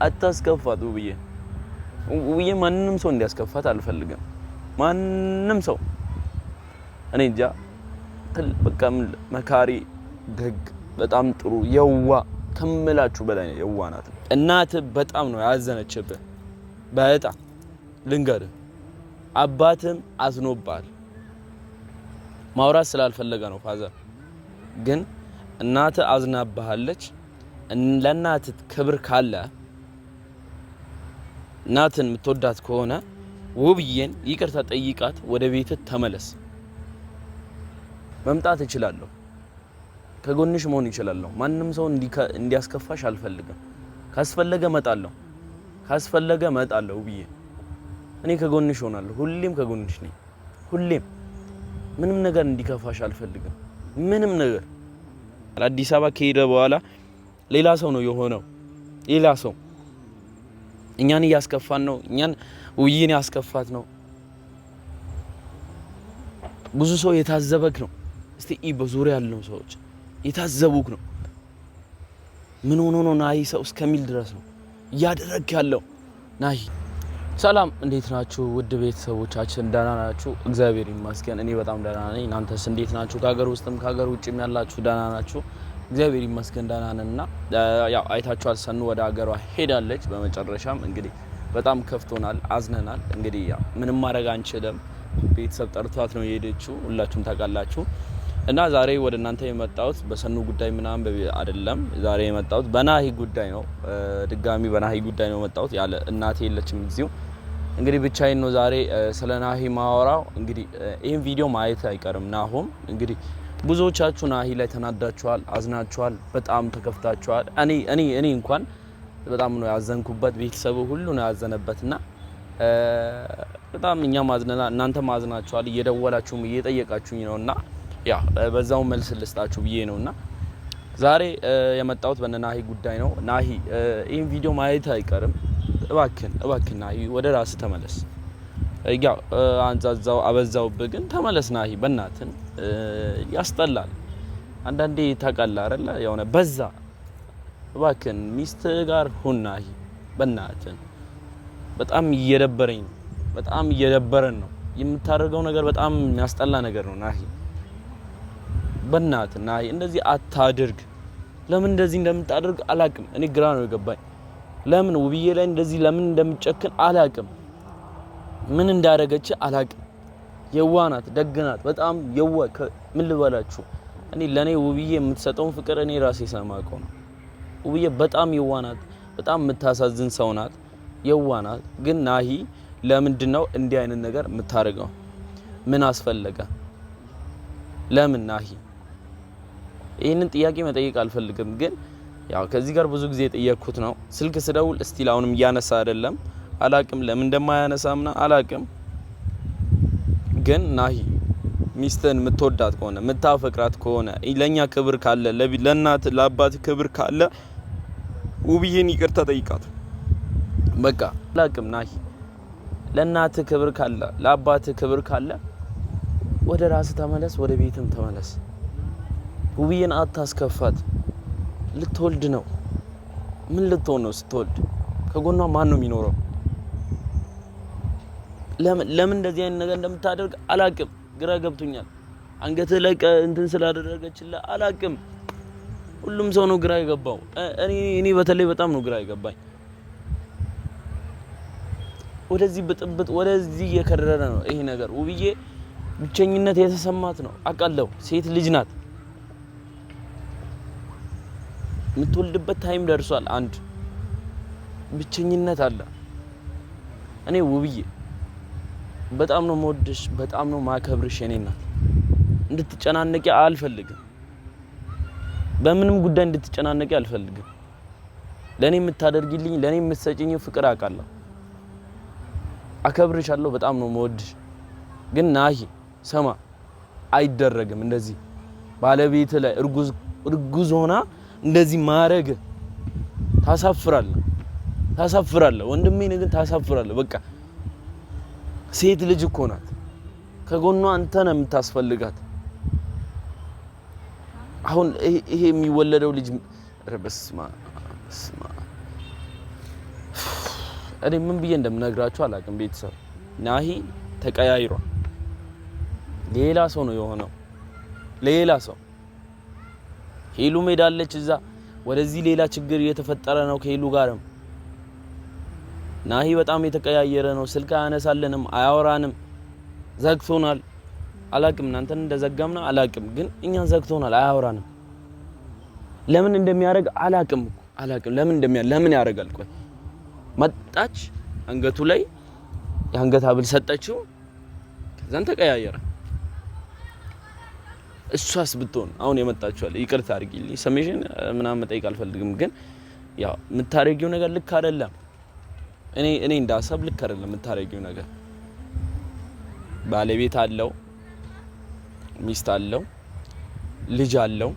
አታስከፋት ውብዬ ማንንም ሰው እንዲያስከፋት አልፈልግም ማንንም ሰው እኔ እንጃ በቃ መካሪ ደግ በጣም ጥሩ የዋ ከመላችሁ በላይ የዋ ናት እናት በጣም ነው ያዘነችብህ በጣም ልንገርህ አባትም አዝኖባል ማውራት ስላልፈለገ ነው ፋዘር ግን እናት አዝናባለች ለእናት ክብር ካለ እናትን የምትወዳት ከሆነ ውብዬን ይቅርታ ጠይቃት ወደ ቤት ተመለስ መምጣት እችላለሁ ከጎንሽ መሆን እችላለሁ ማንንም ሰው እንዲያስከፋሽ አልፈልግም ካስፈለገ መጣለሁ ውብዬ እኔ ከጎንሽ ሆናለሁ ሁሌም ከጎንሽ ነኝ ሁሌም ምንም ነገር እንዲከፋሽ አልፈልግም ምንም ነገር አዲስ አበባ ከሄደ በኋላ ሌላ ሰው ነው የሆነው ሌላ ሰው እኛን ያስከፋን ነው እኛን ውብዬን ያስከፋት ነው ብዙ ሰው የታዘበክ ነው እስቲ በዙሪያ ያለው ሰዎች የታዘቡክ ነው ምን ሆኖ ነው ናሂ ሰው እስከሚል ድረስ ነው ያደረክ ያለው ናሂ ሰላም እንዴት ናችሁ ውድ ቤተሰቦቻችን ደህና ናችሁ እግዚአብሔር ይመስገን እኔ በጣም ደህና ነኝ እናንተስ እንዴት ናችሁ ከሀገር ውስጥም ከሀገር ውጭም ያላችሁ ደህና ናችሁ እግዚአብሔር ይመስገን ደህና ነንና ያው አይታችኋል ሰኑ ወደ ሀገሯ ሄዳለች በመጨረሻም እንግዲህ በጣም ከፍቶናል አዝነናል እንግዲህ ያው ምንም ማድረግ አንችልም ቤተሰብ ጠርቷት ነው የሄደችው ሁላችሁም ታውቃላችሁ እና ዛሬ ወደ እናንተ የመጣሁት በሰኑ ጉዳይ ምናምን አይደለም ዛሬ የመጣሁት በናሂ ጉዳይ ነው ድጋሚ በናሂ ጉዳይ ነው የመጣሁት ያለ እናቴ የለችም እዚሁ እንግዲህ ብቻዬን ነው ዛሬ ስለ ናሂ ማወራው እንግዲህ ይሄን ቪዲዮ ማየት አይቀርም ናሆም እንግዲህ ብዙዎቻችሁ ናሂ ላይ ተናዳችኋል አዝናችኋል በጣም ተከፍታችኋል እኔ እንኳን በጣም ነው ያዘንኩበት ቤተሰቡ ሁሉ ነው ያዘነበትና በጣም እኛ ማዝነና እናንተ ማዝናችኋል እየደወላችሁም እየጠየቃችሁኝ ነውና ያ በዛው መልስ ልስጣችሁ ብዬ ነውና ዛሬ የመጣሁት በናሂ ጉዳይ ነው ናሂ ይሄን ቪዲዮ ማየት አይቀርም እባክህ ናሂ ወደ ራስ ተመለስ ያው አንዛዛው አበዛውብህ ግን ተመለስ ናሂ በእናትህ ያስጠላል አንዳንዴ ታውቃለህ አይደል የሆነ በዛ እባክህ ሚስት ጋር ሁን ናሂ በእናትህ በጣም እየደበረን ነው የምታደርገው ነገር በጣም የሚያስጠላ ነገር ነው ናሂ በእናትህ ናሂ እንደዚህ አታድርግ ለምን እንደዚህ እንደምታደርግ አላቅም እኔ ግራ ነው የገባኝ ለምን ውብዬ ላይ እንደዚህ ለምን እንደምጨክን አላቅም ምን እንዳደረገች አላቅም የዋናት ደግናት በጣም ምን ልበላችሁ እኔ ለኔ ውብዬ የምትሰጠው ፍቅር እኔ ራሴ ሰማቀው ነው ውብዬ በጣም የዋናት በጣም የምታሳዝን ሰው ናት የዋናት ግን ናሂ ለምንድነው እንዲህ አይነት ነገር የምታረገው ምን አስፈልገ ለምን ናሂ ይሄንን ጥያቄ መጠየቅ አልፈልግም ግን ያው ከዚህ ጋር ብዙ ጊዜ ጠየቅኩት ነው ስልክ ስደውል እስቲል አሁንም ያነሳ አይደለም አላቅም ለምን እንደማያነሳምና አላቅም ግን ናሂ ሚስትን የምትወዳት ከሆነ የምታፈቅራት ከሆነ ለኛ ክብር ካለ ለእናት ለአባት ክብር ካለ ውብዬን ይቅርታ ጠይቃት በቃ አላቅም ናሂ ለእናት ክብር ካለ ለአባት ክብር ካለ ወደ ራስ ተመለስ ወደ ቤትም ተመለስ ውብዬን አታስከፋት ልትወልድ ነው ምን ልትሆን ነው ስትወልድ ከጎኗ ማን ነው የሚኖረው ለምን እንደዚህ አይነት ነገር እንደምታደርግ አላቅም ግራ ገብቶኛል አንገት ላይ እንትን ስላደረገችልህ አላቅም ሁሉም ሰው ነው ግራ የገባው እኔ በተለይ በጣም ነው ግራ የገባኝ ወደዚህ ብጥብጥ ወደዚህ የከረረ ነው ይሄ ነገር ውብዬ ብቸኝነት የተሰማት ነው አቃለው ሴት ልጅ ናት የምትወልድበት ታይም ደርሷል አንድ ብቸኝነት አለ እኔ ውብዬ በጣም ነው የምወድሽ በጣም ነው ማከብርሽ የኔ እናት እንድትጨናነቂ አልፈልግም በምንም ጉዳይ እንድትጨናነቂ አልፈልግም ለኔ የምታደርጊልኝ ለኔ የምትሰጪኝ ፍቅር አቃለሁ አከብርሻለሁ በጣም ነው የምወድሽ ግን ናሂ ሰማ አይደረግም እንደዚህ ባለቤት ላይ እርጉዝ ሆና እንደዚህ ማረግ ታሳፍራለህ ወንድሜ ግን ታሳፍራለህ በቃ ሴት ልጅ እኮ ናት ከጎኗ አንተ ነህ የምታስፈልጋት አሁን ይሄ የሚወለደው ልጅ በስማ እኔ ምን ብዬ እንደምነግራችሁ አላውቅም። ቤተሰብ ናሂ ተቀያይሯል። ሌላ ሰው ነው የሆነው። ሌላ ሰው ሄሉ ሜዳለች እዛ ወደዚህ ሌላ ችግር እየተፈጠረ ነው ከሄሉ ጋርም። ናሂ በጣም የተቀያየረ ነው። ስልክ አያነሳልንም፣ አያወራንም፣ ዘግቶናል። አላቅም እናንተን እንደዘጋምና አላቅም፣ ግን እኛን ዘግቶናል፣ አያወራንም። ለምን እንደሚያደርግ አላቅም እኮ አላቅም። ለምን ያደርጋል? ቆይ መጣች፣ አንገቱ ላይ የአንገት ሐብል ሰጠችው፣ ከዛን ተቀያየረ። እሷስ ብትሆን አሁን የመጣችው ይቅርታ አድርጊልኝ ሰሜሽን ምናምን መጠይቅ አልፈልግም፣ ግን ያው የምታረጊው ነገር ልክ አይደለም። እኔ እንዳሰብ ልክ አይደለም የምታረጊው ነገር። ባለቤት አለው፣ ሚስት አለው፣ ልጅ አለው፣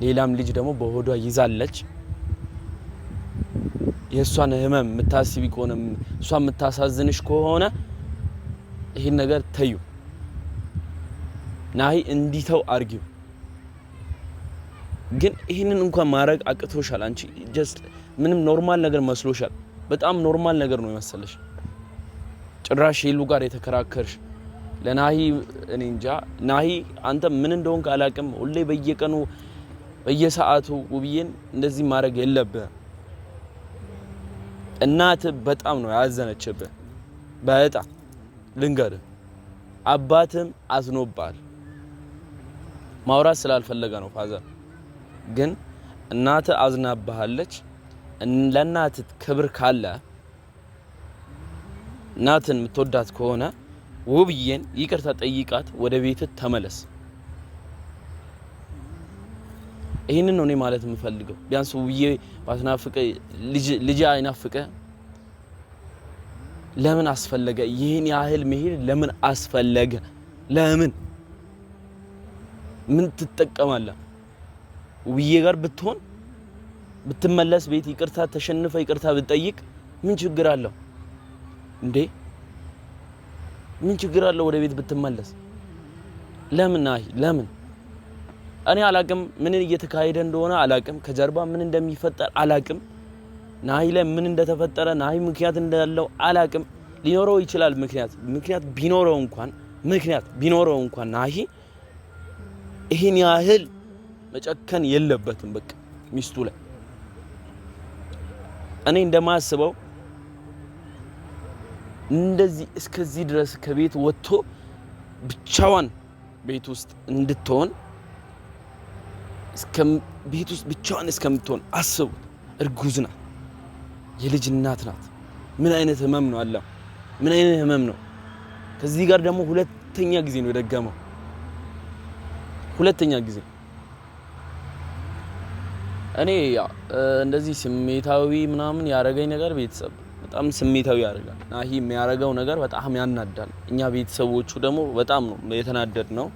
ሌላም ልጅ ደግሞ በሆዷ ይዛለች። የእሷን ህመም የምታስቢ ከሆነ እሷ የምታሳዝንሽ ከሆነ ይሄን ነገር ተዩ። ናሂ እንዲተው አርጊው። ግን ይሄንን እንኳን ማድረግ አቅቶሻል። አንቺ ጀስት ምንም ኖርማል ነገር መስሎሻል። በጣም ኖርማል ነገር ነው የመሰለሽ። ጭራሽ ሄሉ ጋር የተከራከርሽ ለናሂ እኔ እንጃ። ናሂ አንተ ምን እንደሆንክ አላቅም። ሁሌ በየቀኑ በየሰዓቱ ውብዬን እንደዚህ ማድረግ የለብህ። እናት በጣም ነው ያዘነችብህ። በጣም ልንገርህ፣ አባትም አዝኖብሃል። ማውራት ስላልፈለገ ነው ፋዘር፣ ግን እናት አዝናብሃለች። ለእናት ክብር ካለ እናትን የምትወዳት ከሆነ ውብዬን ይቅርታ ጠይቃት፣ ወደ ቤት ተመለስ። ይሄንን ነው እኔ ማለት የምፈልገው። ቢያንስ ውብዬ ባትናፍቀ ልጅ አይናፍቀ ለምን አስፈለገ? ይሄን ያህል መሄድ ለምን አስፈለገ? ለምን ምን ትጠቀማለህ? ውብዬ ጋር ብትሆን ብትመለስ፣ ቤት ይቅርታ ተሸንፈ ይቅርታ ብትጠይቅ ምን ችግር አለው እንዴ? ምን ችግር አለው ወደ ቤት ብትመለስ? ለምን ናሂ ለምን? እኔ አላቅም ምን እየተካሄደ እንደሆነ አላቅም። ከጀርባ ምን እንደሚፈጠር አላቅም። ናሂ ላይ ምን እንደተፈጠረ ናሂ ምክንያት እንዳለው አላቅም። ሊኖረው ይችላል ምክንያት ቢኖረው እንኳን ናሂ ይሄን ያህል መጨከን የለበትም በቃ ሚስቱ ላይ። እኔ እንደማስበው እንደዚህ እስከዚህ ድረስ ከቤት ወጥቶ ብቻዋን ቤት ውስጥ እንድትሆን ቤት ውስጥ ብቻዋን እስከምትሆን አስቡ። እርጉዝ ናት፣ የልጅ እናት ናት። ምን አይነት ህመም ነው አለ? ምን አይነት ህመም ነው? ከዚህ ጋር ደግሞ ሁለተኛ ጊዜ ነው የደገመው። ሁለተኛ ጊዜ እኔ እንደዚህ ስሜታዊ ምናምን ያረጋኝ ነገር ቤተሰብ በጣም ስሜታዊ ያደርጋል። ናሂ የሚያረጋው ነገር በጣም ያናዳል። እኛ ቤተሰቦቹ ደግሞ በጣም ነው የተናደድ ነው።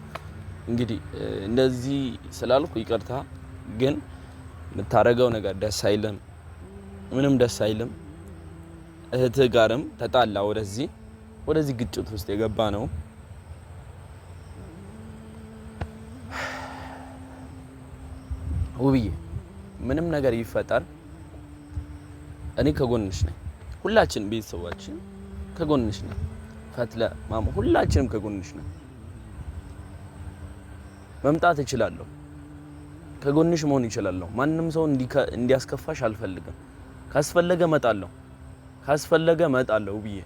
እንግዲህ እንደዚህ ስላልኩ ይቅርታ፣ ግን የምታረጋው ነገር ደስ አይልም፣ ምንም ደስ አይልም። እህትህ ጋርም ተጣላ፣ ወደዚህ ግጭት ውስጥ የገባ ነው። ውብዬ ምንም ነገር ይፈጠር እኔ ከጎንሽ ነኝ። ሁላችን ቤተሰባችን ከጎንሽ ነን። ፈትለ ማማ ሁላችንም ከጎንሽ ነን። መምጣት እችላለሁ፣ ከጎንሽ መሆን እችላለሁ። ማንንም ሰው እንዲያስከፋሽ አልፈልግም። ካስፈለገ እመጣለሁ ብዬ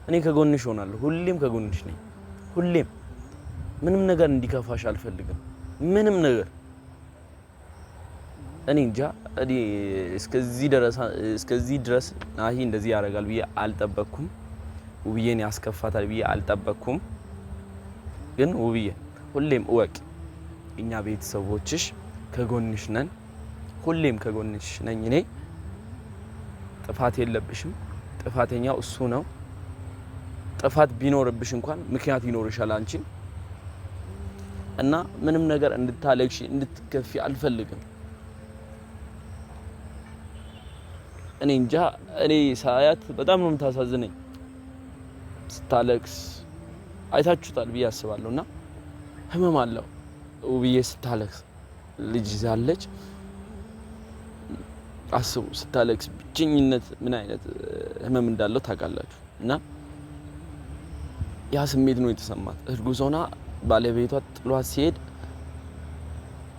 እኔ ከጎንሽ ሆናለሁ። ሁሌም ከጎንሽ ነኝ። ሁሌም ምንም ነገር እንዲከፋሽ አልፈልግም። ምንም ነገር እኔ እንጃ። እኔ እስከዚህ ድረስ ናሂ እንደዚህ ያደርጋል ብዬ አልጠበቅኩም። ውብዬን ያስከፋታል ብዬ አልጠበቅኩም። ግን ውብዬ ሁሌም እወቅ፣ እኛ ቤተሰቦችሽ ከጎንሽ ነን። ሁሌም ከጎንሽ ነኝ እኔ። ጥፋት የለብሽም። ጥፋተኛው እሱ ነው። ጥፋት ቢኖርብሽ እንኳን ምክንያት ይኖርሻል አንቺን እና ምንም ነገር እንድታለቅሽ እንድትከፊ አልፈልግም። እኔ እንጃ። እኔ ሳያት በጣም ነው የምታሳዝነኝ ስታለቅስ። አይታችሁታል ብዬ አስባለሁና ህመም አለው ውብዬ ስታለቅስ። ልጅ ይዛለች። አስቡ ስታለቅስ ብቸኝነት ምን አይነት ህመም እንዳለው ታውቃላችሁ። እና ያ ስሜት ነው የተሰማት። እርጉዝ ሆና ባለቤቷ ጥሏት ሲሄድ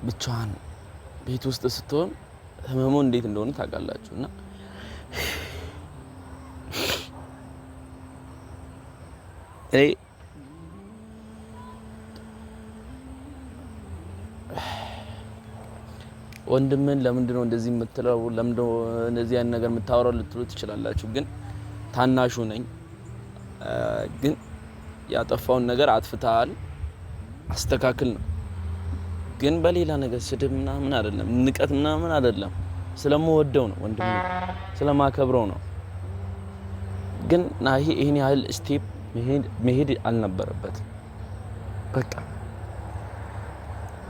ብቻዋን ቤት ውስጥ ስትሆን ህመሙ እንዴት እንደሆነ ታውቃላችሁ። እና ወንድምን ለምንድነው እንደዚህ የምትለው ለምንድነው እንደዚህ ያን ነገር የምታወራው ልትሉ ትችላላችሁ። ግን ታናሹ ነኝ። ግን ያጠፋውን ነገር አጥፍተሃል አስተካክል ነው። ግን በሌላ ነገር ስድብ ምናምን አይደለም፣ ንቀት ምናምን አይደለም። ስለምወደው ነው ወንድሜ ስለማከብረው ነው። ግን ናሂ ይሄን ያህል ስቴፕ መሄድ አልነበረበትም። በቃ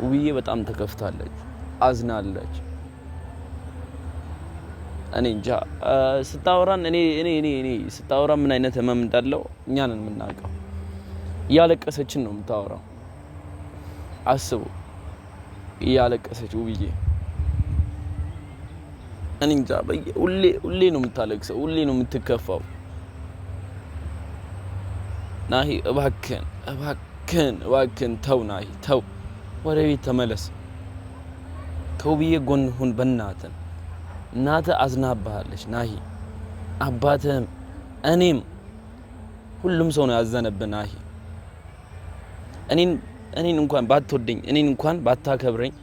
ውብዬ በጣም ተከፍታለች፣ አዝናለች። እኔ እንጃ ስታወራን እኔ ስታወራ ምን አይነት ህመም እንዳለው እኛ ነን የምናውቀው። እያለቀሰችን ነው የምታወራው። አስቡ እያለቀሰች ውብዬ እኔ እንጃ ሁሌ ነው የምታለቅሰው፣ ሁሌ ነው የምትከፋው። ናሂ እባክህን ተው ናሂ ተው፣ ወደ ቤት ተመለስ። ከውብዬ ጎን ሁን በእናትህ። እናትህ አዝናብሃለች ናሂ፣ አባትህም፣ እኔም ሁሉም ሰው ነው ያዘነብህ ናሂ። እኔን እንኳን ባትወደኝ እኔን እንኳን ባታከብረኝ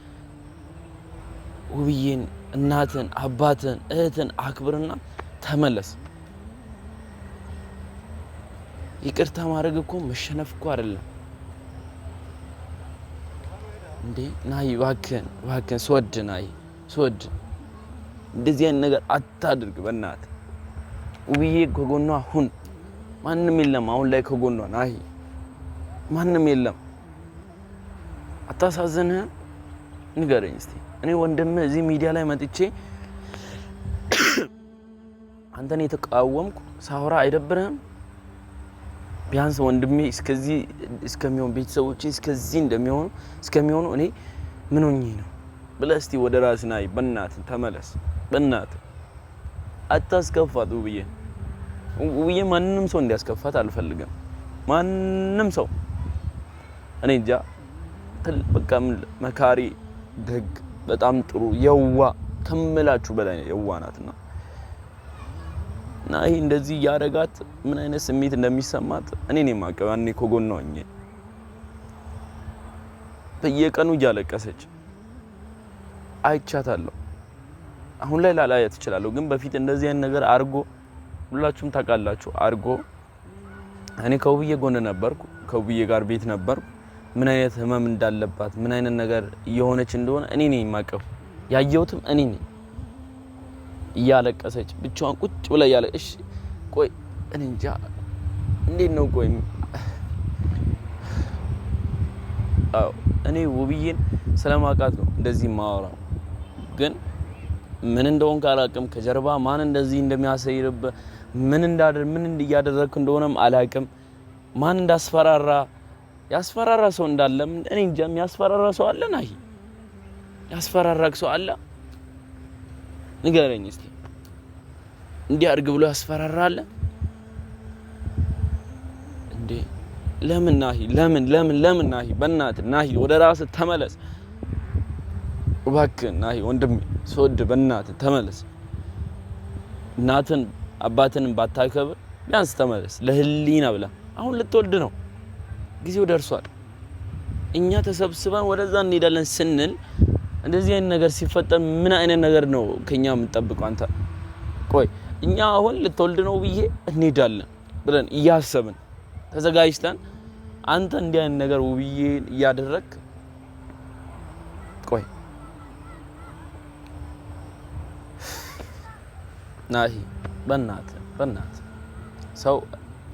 ውብዬን፣ እናትህን፣ አባትህን፣ እህትን አክብርና ተመለስ። ይቅርታ ማድረግ እኮ መሸነፍ እኮ አይደለም እንዴ ናሂ። እባክህን ስወድ ናሂ ስወድ እንደዚህ አይነት ነገር አታድርግ በእናትህ። ውብዬ ከጎኗ ሁን። ማንም የለም አሁን ላይ ከጎኗ ናሂ፣ ማንም የለም። አታሳዝንህም? ንገረኝ እስቲ። እኔ ወንድምህ እዚህ ሚዲያ ላይ መጥቼ አንተን የተቃወምኩ ሳወራ አይደብርህም? ቢያንስ ወንድሜ እስከዚህ እስከሚሆን ቤተሰቦቼ እስከሚሆኑ እኔ ምን ሆኜ ነው ብለህ እስቲ ወደ ራስህ ናይ። በእናትህ ተመለስ። በእናትህ አታስከፋት ውብዬ ማንንም ሰው እንዲያስከፋት አልፈልግም። ማንም ሰው እኔ እንጃ በቃ መካሪ፣ ደግ፣ በጣም ጥሩ የዋ ከምላችሁ በላይ የዋ ናትና እና ይሄ እንደዚህ ያረጋት ምን አይነት ስሜት እንደሚሰማት እኔ ነኝ የማውቀው። ያኔ ከጎኗ ሆኜ በየቀኑ እያለቀሰች አይቻታለሁ። አሁን ላይ ላላያት እችላለሁ፣ ግን በፊት እንደዚህ አይነት ነገር አርጎ ሁላችሁም ታውቃላችሁ አርጎ እኔ ከውብዬ ጎን ነበርኩ፣ ከውብዬ ጋር ቤት ነበርኩ። ምን አይነት ህመም እንዳለባት ምን አይነት ነገር እየሆነች እንደሆነ እኔ ነኝ የማውቀው። ያየሁትም እኔ ነኝ። እያለቀሰች ብቻዋን ቁጭ ብላ እሺ ቆይ እኔ እንጃ እንዴት ነው ቆይ እኔ ውብዬን ስለማውቃት ነው እንደዚህ ማወራው። ግን ምን እንደሆነ ካላቅም ከጀርባ ማን እንደዚህ እንደሚያሰይርብ ምን እያደረክ እንደሆነም አላቅም። ማን ያስፈራራ ሰው እንዳለም እኔ እንጃ። የሚያስፈራራ ሰው አለ ናሂ? ያስፈራራክ ሰው አለ? ንገረኝ እስቲ። እንዲህ አድርግ ብሎ ያስፈራራል እንዴ? ለምን ናሂ? ለምን ናሂ? በእናትህ ናሂ ወደ ራስህ ተመለስ እባክህ ናሂ። ወንድሜ ስወድ በእናትህ ተመለስ። እናትን አባትንም ባታከብር ቢያንስ ተመለስ ለህሊና ብላ። አሁን ልትወልድ ነው፣ ጊዜው ደርሷል። እኛ ተሰብስበን ወደዛ እንሄዳለን ስንል እንደዚህ አይነት ነገር ሲፈጠር ምን አይነት ነገር ነው ከኛ የምንጠብቀው? አንተ ቆይ እኛ አሁን ልትወልድ ነው ብዬ እንሄዳለን ብለን እያሰብን ተዘጋጅተን አንተ እንዲህ አይነት ነገር ውብዬ እያደረክ ቆይ ናሂ በእናትህ ሰው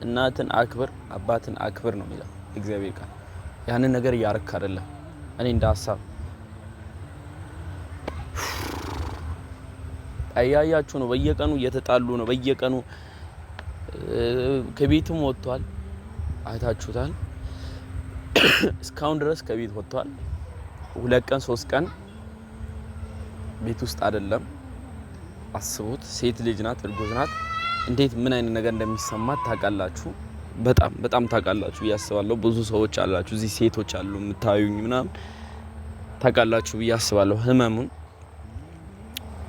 እናትን አክብር አባትን አክብር ነው የሚለው እግዚአብሔር ቃል። ያንን ነገር እያረክ አይደለም። እኔ እንደ ሀሳብ አያያችሁ ነው። በየቀኑ እየተጣሉ ነው። በየቀኑ ከቤትም ወጥቷል፣ አይታችሁታል። እስካሁን ድረስ ከቤት ወጥቷል። 2 ቀን 3 ቀን ቤት ውስጥ አይደለም። አስቡት። ሴት ልጅ ናት፣ እርጉዝ ናት። እንዴት ምን አይነት ነገር እንደሚሰማት ታውቃላችሁ? በጣም ታውቃላችሁ ያስባለሁ። ብዙ ሰዎች አላችሁ እዚህ ሴቶች አሉ የምታዩኝ ምናምን ታውቃላችሁ ያስባለሁ ህመሙን።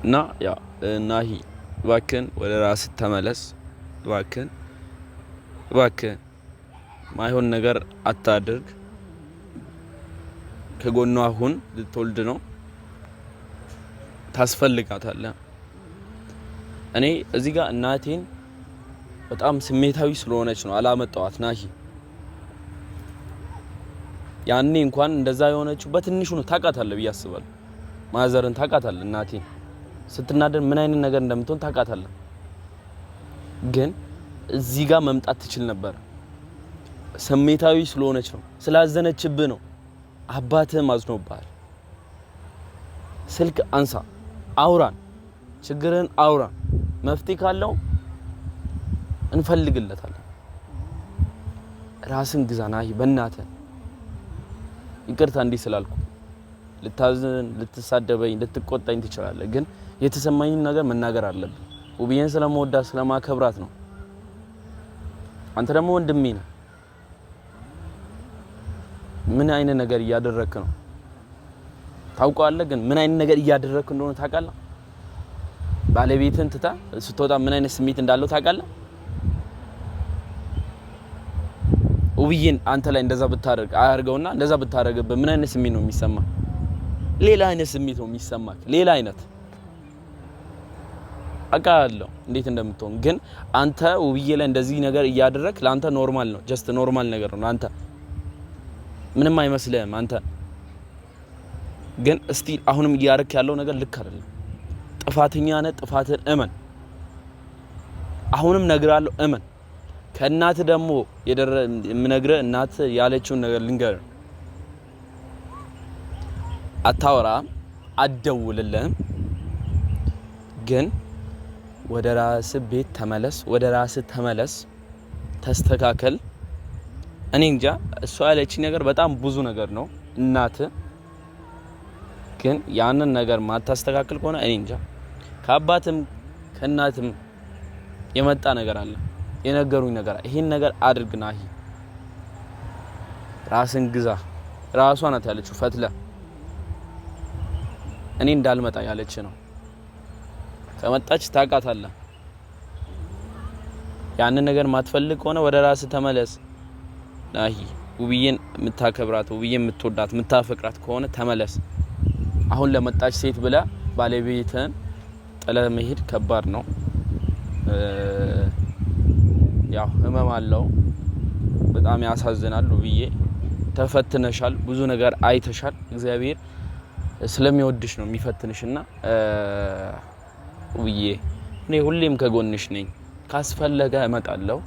እና ያ ናሂ እባክህን ወደ ራስህ ተመለስ። እባክህን ማይሆን ነገር አታድርግ። ከጎኗ ሁን። ልትወልድ ነው፣ ታስፈልጋታለህ። እኔ እዚህ ጋር እናቴን በጣም ስሜታዊ ስለሆነች ነው አላመጣዋት ናሂ። ያኔ እንኳን እንደዛ የሆነችው በትንሹ ነው። ታውቃታለህ ብዬ አስባለሁ። ማዘርን ታውቃታለህ። እናቴን ስትናደድ ምን አይነት ነገር እንደምትሆን ታውቃታለህ። ግን እዚህ ጋር መምጣት ትችል ነበር። ስሜታዊ ስለሆነች ነው፣ ስላዘነችብህ ነው። አባትህም አዝኖብሃል። ስልክ አንሳ፣ አውራን፣ ችግርን አውራን። መፍትሄ ካለው እንፈልግለታለን። ራስን ግዛ ናሂ፣ በእናትህ ይቅርታ እንዲህ ስላልኩ። ልታዝን፣ ልትሳደበኝ፣ ልትቆጣኝ ትችላለህ። ግን የተሰማኝን ነገር መናገር አለብን። ውብዬን ስለመወዳት ስለማከብራት ነው። አንተ ደግሞ ወንድሜ ነህ። ምን አይነት ነገር እያደረክ ነው ታውቃለህ። ግን ምን አይነት ነገር እያደረክ እንደሆነ ታውቃለህ። ባለቤትን ትታ ስትወጣ ምን አይነት ስሜት እንዳለው ታውቃለህ። ውብዬን አንተ ላይ እንደዛ ብታደርግ አያርገውና እንደዛ ብታደርግበት ምን አይነት ስሜት ነው የሚሰማ? ሌላ አይነት ስሜት ነው የሚሰማክ። ሌላ አይነት አውቃለሁ እንዴት እንደምትሆን። ግን አንተ ውብዬ ላይ እንደዚህ ነገር እያደረክ ለአንተ ኖርማል ነው። ጀስት ኖርማል ነገር ነው። አንተ ምንም አይመስልህም። አንተ ግን እስቲ አሁንም እያደረክ ያለው ነገር ልክ አይደለም። ጥፋተኛ ነህ። ጥፋትን እመን። አሁንም ነግራለሁ፣ እመን። ከእናት ደግሞ የምነግርህ እናት ያለችውን ነገር ልንገርህ። አታወራም፣ አትደውልልህም። ግን ወደ ራስህ ቤት ተመለስ፣ ወደ ራስህ ተመለስ፣ ተስተካከል። እኔ እንጃ እሷ ያለችኝ ነገር በጣም ብዙ ነገር ነው እናት። ግን ያንን ነገር ማታስተካከል ከሆነ እኔ እንጃ ከአባትም ከእናትም የመጣ ነገር አለ፣ የነገሩኝ ነገር። ይሄን ነገር አድርግ ናሂ፣ ራስን ግዛ። ራሷ ናት ያለችው ፈትለ። እኔ እንዳልመጣ ያለች ነው። ከመጣች ታውቃታለህ። ያንን ነገር ማትፈልግ ከሆነ ወደ ራስህ ተመለስ ናሂ። ውብዬን የምታከብራት፣ ውብዬን የምትወዳት፣ የምታፈቅራት ከሆነ ተመለስ። አሁን ለመጣች ሴት ብለህ ባለቤትህን ጥለህ መሄድ ከባድ ነው። ያው ህመም አለው። በጣም ያሳዝናል። ውብዬ ተፈትነሻል፣ ብዙ ነገር አይተሻል። እግዚአብሔር ስለሚወድሽ ነው የሚፈትንሽና ውብዬ እኔ ሁሌም ከጎንሽ ነኝ። ካስፈለገ እመጣለሁ።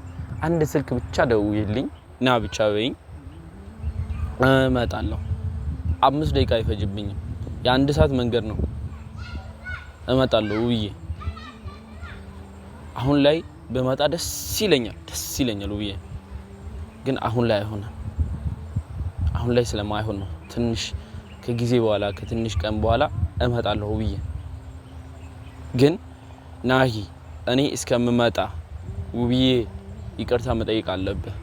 አንድ ስልክ ብቻ ደውይልኝ ና ብቻ በይኝ፣ እመጣለሁ። 5 ደቂቃ አይፈጅብኝም። የ1 ሰዓት መንገድ ነው። እመጣለሁ ውብዬ። አሁን ላይ በመጣ ደስ ይለኛል ውብዬ። ግን አሁን ላይ አይሆንም። አሁን ላይ ስለማይሆን ነው። ትንሽ ከጊዜ በኋላ ከትንሽ ቀን በኋላ እመጣለሁ ውብዬ። ግን ናሂ እኔ እስከምመጣ ውብዬ ይቅርታ መጠየቅ አለብህ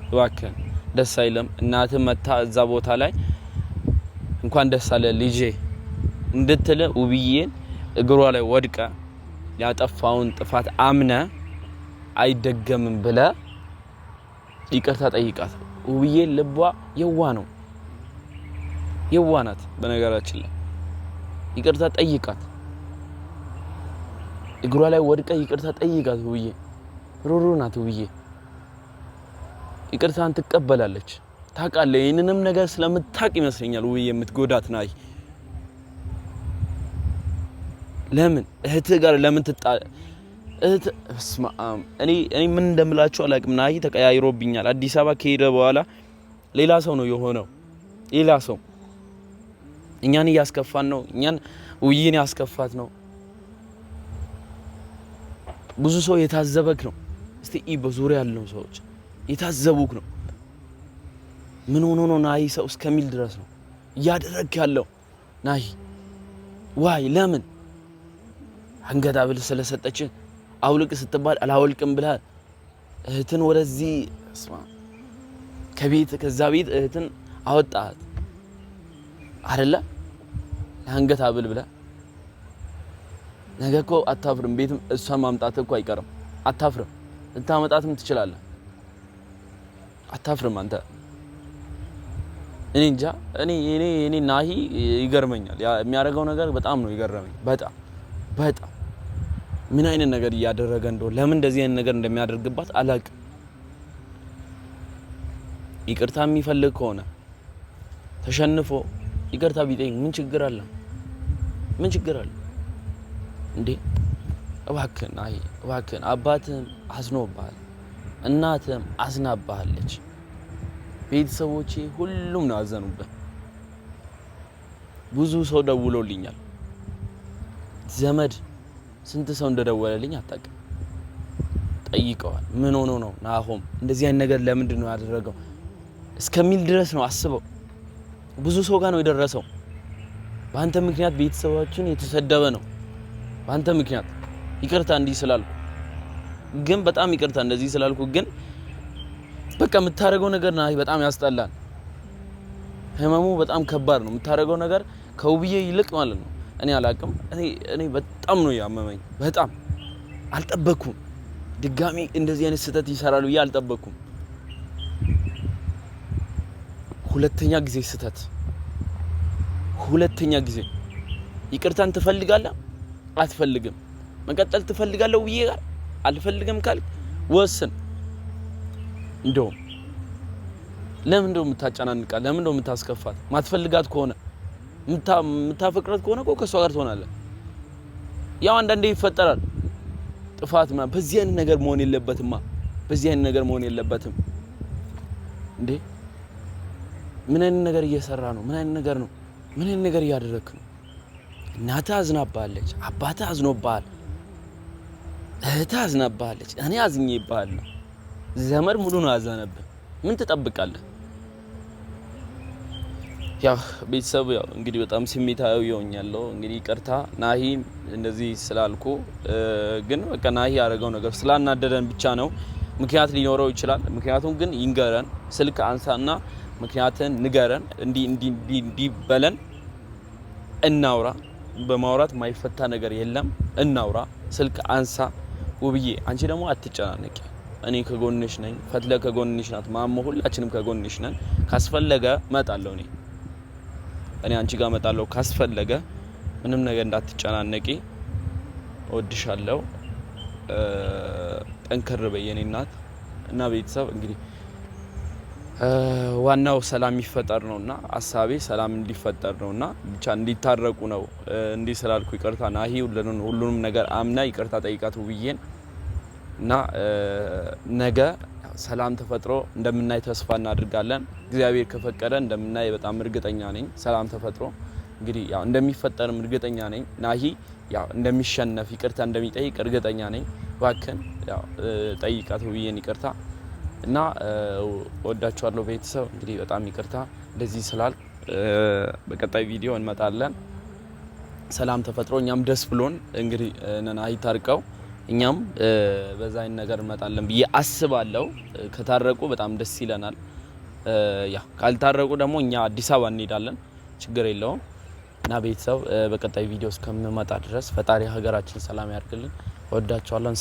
እባክህ። ደስ አይልም። እናትህ መታ እዛ ቦታ ላይ እንኳን ደስ አለ ልጄ እንድትል ውብዬን እግሯ ላይ ወድቀ ያጠፋውን ጥፋት አምነ አይደገምም ብለ ይቅርታ ጠይቃት። ውብዬ ልቧ የዋህ ናት። በነገራችን ላይ ይቅርታ ጠይቃት። እግሯ ላይ ወድቀ ይቅርታ ጠይቃት። ውብዬ ሩሩ ናት። ውብዬ ይቅርታን ትቀበላለች። ታውቃለህ። ይህንንም ነገር ስለምታውቅ ይመስለኛል ውብዬ የምትጎዳት ናሂ። ለምን እህትህ ጋር ለምን ትጣላ? እኔ ምን እንደምላችሁ አላውቅም። ናሂ ተቀያይሮብኛል። አዲስ አበባ ከሄደ በኋላ ሌላ ሰው ነው የሆነው። ሌላ ሰው እኛን እያስከፋን ነው። እኛን ውብዬን ያስከፋት ነው። ብዙ ሰው የታዘበክ ነው። እስቲ በዙሪያ ያለው ሰዎች የታዘቡክ ነው። ምን ሆኖ ነው ናሂ ሰው እስከሚል ድረስ ነው እያደረክ ያለው ናሂ። ዋይ ለምን አንገት ሐብል ስለሰጠች አውልቅ ስትባል አላወልቅም ብላ እህትን ወደዚህ ከዛ ቤት እህትን አወጣት አይደለ አንገት ሐብል ብላ ነገ እኮ አታፍርም ቤትም እሷን ማምጣት እኮ አይቀርም አታፍርም እንታመጣትም ትችላለህ አታፍርም አንተ እኔ እንጃ እኔ ናሂ ይገርመኛል የሚያደርገው ነገር በጣም ነው ይገርመኝ በጣም ምን አይነት ነገር ያደረገ እንደው ለምን እንደዚህ አይነት ነገር እንደሚያደርግባት አላቅ ይቅርታ የሚፈልግ ከሆነ ተሸንፎ ይቅርታ ቢጠይቅ ምን ችግር አለ እንዴ እባክህ ናሂ እባክህ አባትህም አዝኖብሃል እናትህም አዝናብሃለች ቤተሰቦቼ ሁሉም ነው አዘኑብህ ብዙ ሰው ደውሎልኛል ዘመድ ስንት ሰው እንደደወለልኝ አታውቅም ጠይቀዋል ምን ሆኖ ነው ናሆም እንደዚህ አይነት ነገር ለምንድን ነው ያደረገው እስከሚል ድረስ ነው አስበው ብዙ ሰው ጋር ነው የደረሰው በአንተ ምክንያት ቤተሰባችን የተሰደበ ነው በአንተ ምክንያት ይቅርታ እንዲህ ስላልኩ ግን በጣም ይቅርታ እንደዚህ ስላልኩ ግን በቃ የምታረገው ነገር ናሂ በጣም ያስጠላል ህመሙ በጣም ከባድ ነው የምታረገው ነገር ከውብዬ ይልቅ ማለት ነው እኔ አላቅም እኔ በጣም ነው ያመመኝ በጣም አልጠበኩም ድጋሚ እንደዚህ አይነት ስህተት ይሰራሉ አልጠበኩም ሁለተኛ ጊዜ ይቅርታን ትፈልጋለህ አትፈልግም መቀጠል ትፈልጋለህ ውብዬ ጋር አልፈልግም ካልክ ወስን እንደው ለምን እንደው የምታጨናንቃ ለምን እንደው የምታስከፋት ማትፈልጋት ከሆነ የምታፈቅራት ከሆነ እኮ ከሷ ጋር ትሆናለህ ያው አንዳንዴ ይፈጠራል ጥፋት በዚህ አይነት ነገር መሆን የለበትም እንዴ ምን አይነት ነገር እየሰራ ነው ምን አይነት ነገር እያደረክ ነው እናትህ አዝናብሃለች አባትህ አዝኖብሃል እህትህ አዝናብሃለች እኔ አዝኜብሃለሁ ዘመድ ሙሉ ነው ያዘነብህ ምን ትጠብቃለህ ያው ቤተሰብ ያው እንግዲህ በጣም ስሜታዊ ሆኛለሁ እንግዲህ ይቅርታ ናሂ እንደዚህ ስላልኩ ግን በቃ ናሂ ያደረገው ነገር ስላናደደን ብቻ ነው ምክንያት ሊኖረው ይችላል ምክንያቱም ግን ይንገረን ስልክ አንሳና ምክንያትን ንገረን እንዲ በለን እናውራ በማውራት ማይፈታ ነገር የለም እናውራ ስልክ አንሳ ውብዬ አንቺ ደግሞ አትጨናነቂ እኔ ከጎንሽ ነኝ ፈትለ ከጎንሽ ናት ማሞ ሁላችንም ከጎንሽ ነን ካስፈለገ መጣለው እኔ አንቺ ጋር መጣለው ካስፈለገ ምንም ነገር እንዳትጨናነቂ ወድሻለሁ ጠንከር በየኔ እናት እና ቤተሰብ እንግዲህ ዋናው ሰላም ይፈጠር ነውና አሳቤ ሰላም እንዲፈጠር ነውና ብቻ እንዲታረቁ ነው እንዲ ስላልኩ ይቅርታ ናሂ ሁሉንም ነገር አምና ይቅርታ ጠይቃቱ ብዬን እና ነገ ሰላም ተፈጥሮ እንደምናይ ተስፋ እናድርጋለን እግዚአብሔር ከፈቀደ እንደምናይ በጣም እርግጠኛ ነኝ ሰላም ተፈጥሮ እንግዲህ ያው እንደሚፈጠርም እርግጠኛ ነኝ ናሂ ያው እንደሚሸነፍ ይቅርታ እንደሚጠይቅ እርግጠኛ ነኝ ባከን ያው ጠይቃቱ ብዬን ይቅርታ እና ወዳችኋለሁ ቤተሰብ እንግዲህ በጣም ይቅርታ እንደዚህ ስላል በቀጣይ ቪዲዮ እንመጣለን ሰላም ተፈጥሮ እኛም ደስ ብሎን እንግዲህ ናሂ ታርቀው እኛም በዛ አይነት ነገር እንመጣለን ብዬ አስባለሁ ከታረቁ በጣም ደስ ይለናል ያ ካልታረቁ ደግሞ እኛ አዲስ አበባ እንሄዳለን ችግር የለውም እና ቤተሰብ በቀጣይ ቪዲዮ እስከምንመጣ ድረስ ፈጣሪ ሀገራችን ሰላም ያርግልን ወዳችኋለሁ